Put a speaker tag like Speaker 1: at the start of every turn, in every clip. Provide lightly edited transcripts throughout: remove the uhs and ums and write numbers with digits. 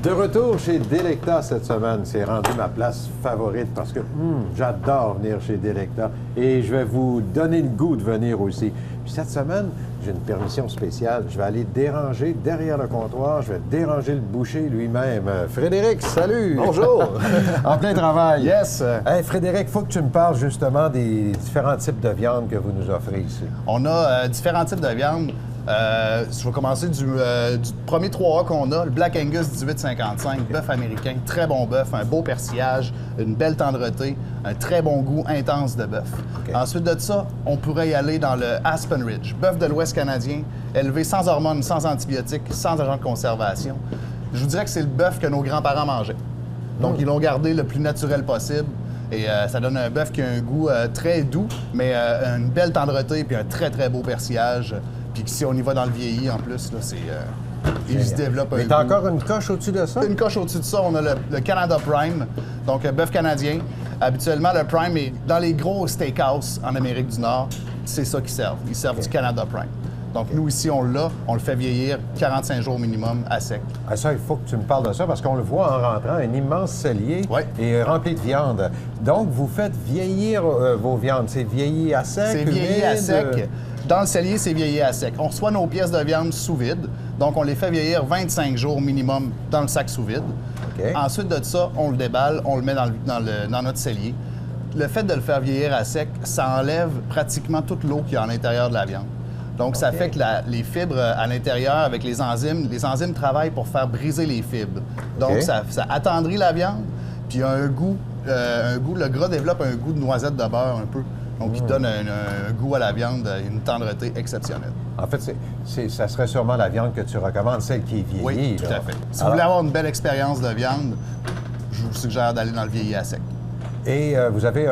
Speaker 1: De retour chez Delecta cette semaine. C'est rendu ma place favorite parce que j'adore venir chez Delecta et je vais vous donner le goût de venir aussi. Puis cette semaine, j'ai une permission spéciale. Je vais aller déranger derrière le comptoir. Je vais déranger le boucher lui-même. Frédéric, salut!
Speaker 2: Bonjour!
Speaker 1: En plein travail.
Speaker 2: Yes!
Speaker 1: Hey, Frédéric, il faut que tu me parles justement des différents types de viande que vous nous offrez ici.
Speaker 2: On a différents types de viande. Je vais commencer du premier 3A qu'on a, le Black Angus 1855, bœuf américain, très bon bœuf, un beau persillage, une belle tendreté, un très bon goût intense de bœuf.
Speaker 1: Okay.
Speaker 2: Ensuite de ça, on pourrait y aller dans le Aspen Ridge, bœuf de l'Ouest canadien, élevé sans hormones, sans antibiotiques, sans agents de conservation. Je vous dirais que c'est le bœuf que nos grands-parents mangeaient. Donc, ils l'ont gardé le plus naturel possible. Et ça donne un bœuf qui a un goût très doux, mais une belle tendreté puis un très, très beau persillage. Puis si on y va dans le vieilli, en plus, là, c'est... il se développe un
Speaker 1: Mais t'as encore une coche au-dessus de ça?
Speaker 2: Une coche au-dessus de ça, on a le Canada Prime, donc bœuf canadien. Habituellement, le Prime est dans les gros steakhouse en Amérique du Nord. C'est ça qu'ils servent. Ils servent du Canada Prime. Donc, nous, ici, on l'a. On le fait vieillir 45 jours minimum à sec.
Speaker 1: Ah, ça, il faut que tu me parles de ça parce qu'on le voit en rentrant, un immense cellier et rempli de viande. Donc, vous faites vieillir vos viandes. C'est vieilli à sec?
Speaker 2: C'est vieilli à sec. Dans le cellier, c'est vieilli à sec. On reçoit nos pièces de viande sous vide. Donc, on les fait vieillir 25 jours minimum dans le sac sous vide.
Speaker 1: Okay.
Speaker 2: Ensuite de ça, on le déballe, on le met dans notre cellier. Le fait de le faire vieillir à sec, ça enlève pratiquement toute l'eau qu'il y a à l'intérieur de la viande. Donc, ça fait que les fibres à l'intérieur, avec les enzymes travaillent pour faire briser les fibres. Donc, ça attendrit la viande, puis il y a un goût, le gras développe un goût de noisette de beurre un peu. Donc, il donne un goût à la viande, une tendreté exceptionnelle.
Speaker 1: En fait, ça serait sûrement la viande que tu recommandes, celle qui est vieillie.
Speaker 2: Oui, tout à fait. Si vous voulez avoir une belle expérience de viande, je vous suggère d'aller dans le vieilli à sec.
Speaker 1: Et vous avez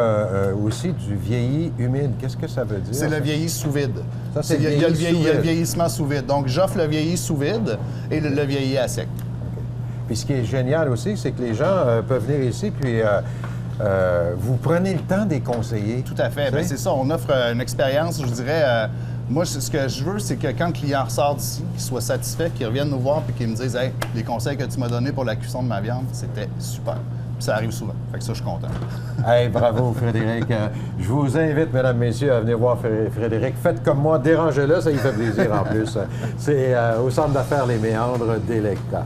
Speaker 1: aussi du vieilli humide. Qu'est-ce que ça veut dire?
Speaker 2: C'est le vieilli sous vide.
Speaker 1: Ça, c'est
Speaker 2: il y a le vieillissement sous vide. Donc, j'offre le vieilli sous vide et le vieilli à sec.
Speaker 1: Okay. Puis ce qui est génial aussi, c'est que les gens peuvent venir ici, puis vous prenez le temps des conseillers.
Speaker 2: Tout à fait. Bien, c'est ça. On offre une expérience, je dirais... moi, ce que je veux, c'est que quand le client ressort d'ici, qu'il soit satisfait, qu'il revienne nous voir et qu'il me dise « Hey, les conseils que tu m'as donnés pour la cuisson de ma viande, c'était super. » Puis ça arrive souvent. Fait que ça, je suis content.
Speaker 1: Hey, bravo, Frédéric. Je vous invite, mesdames, messieurs, à venir voir Frédéric. Faites comme moi, dérangez-le, ça lui fait plaisir en plus. C'est au centre d'affaires Les Méandres, Delecta.